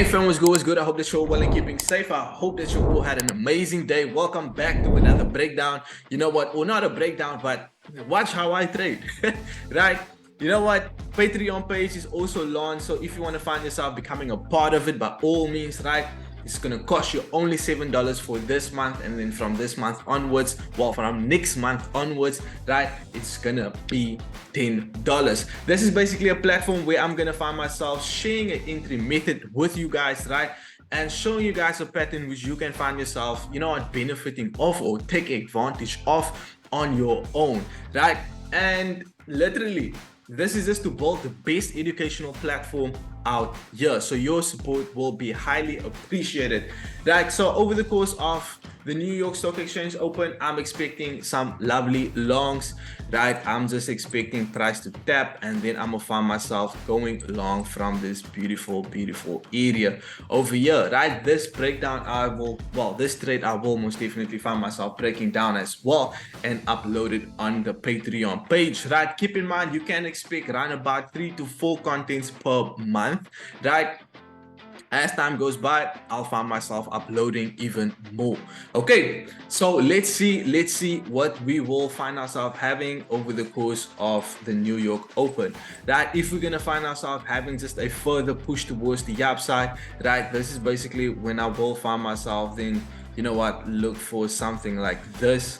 Hey fam, what's good? What's good? I hope that you're well and keeping safe. I hope that you all had an amazing day. Welcome back to another breakdown. You know what? Well, not a breakdown, but watch how I trade. Right? You know what? Patreon page is also launched. So if you want to find yourself becoming a part of it, by all means, right? It's gonna cost you only $7 for this month, and then from this month onwards, well, from next month onwards, right, it's gonna be $10. This is basically a platform where I'm gonna find myself sharing an entry method with you guys, right, and showing you guys a pattern which you can find yourself, you know, benefiting of or take advantage of on your own, right? And literally, this is just to build the best educational platform out here, so your support will be highly appreciated, right? So over the course of the New York Stock Exchange Open, I'm expecting some lovely longs, right? I'm just expecting price to tap, and then I'm gonna find myself going long from this beautiful area over here, right? This breakdown this trade I will most definitely find myself breaking down as well and upload it on the Patreon page, right? Keep in mind, you can expect around about 3 to 4 contents per month, right? As time goes by, I'll find myself uploading even more. Okay, so let's see what we will find ourselves having over the course of the New York Open, right? If we're gonna find ourselves having just a further push towards the upside, right, this is basically when I will find myself then, you know what, look for something like this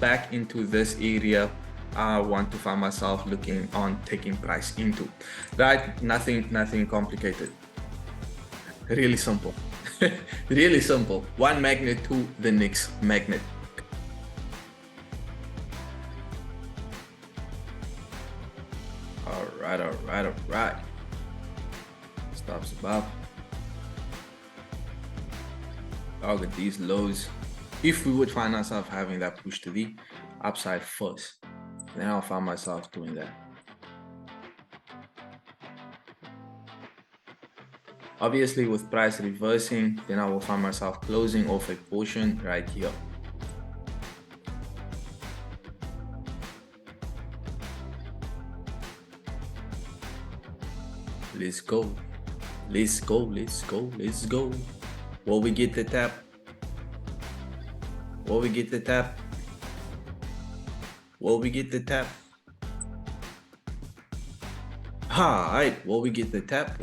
back into this area. I want to find myself looking on taking price into, right? Nothing complicated. Really simple. Really simple. One magnet to the next magnet. All right. Stops above. Target these lows. If we would find ourselves having that push to the upside first, then I'll find myself doing that. Obviously, with price reversing, then I will find myself closing off a portion right here. Let's go. Will we get the tap? Will we get the tap? Alright, will we get the tap?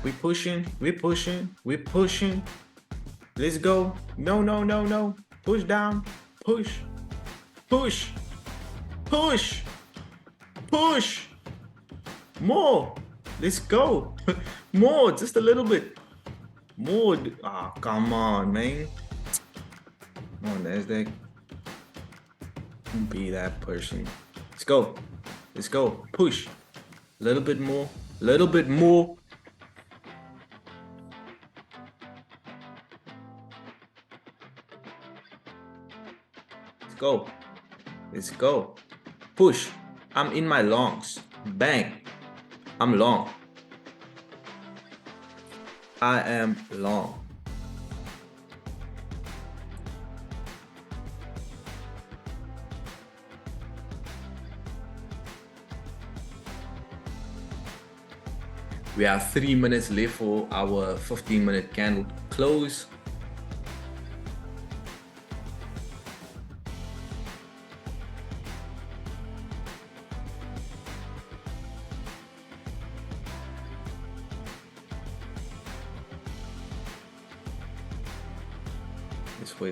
We're pushing. Let's go. No. Push down. Push. More. Let's go. More, just a little bit. More. Ah, oh, come on, man. Come on, Nasdaq. Be that person. Let's go. Push. A little bit more. Let's go. Push. I'm in my longs. Bang. I'm long. I am long. We have 3 minutes left for our 15-minute candle close.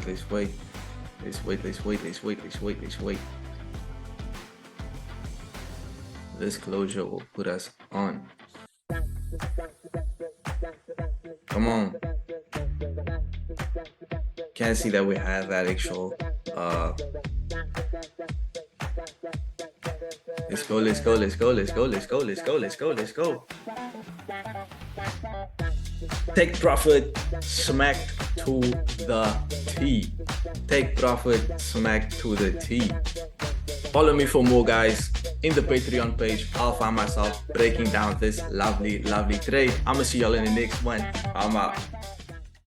Let's wait. This closure will put us on. Come on. Can't see that we have that actual let's go. Take profit, smack to the T. Follow me for more, guys, in the Patreon page. I'll find myself breaking down this lovely trade. I'm gonna see y'all in the next one. I'm out.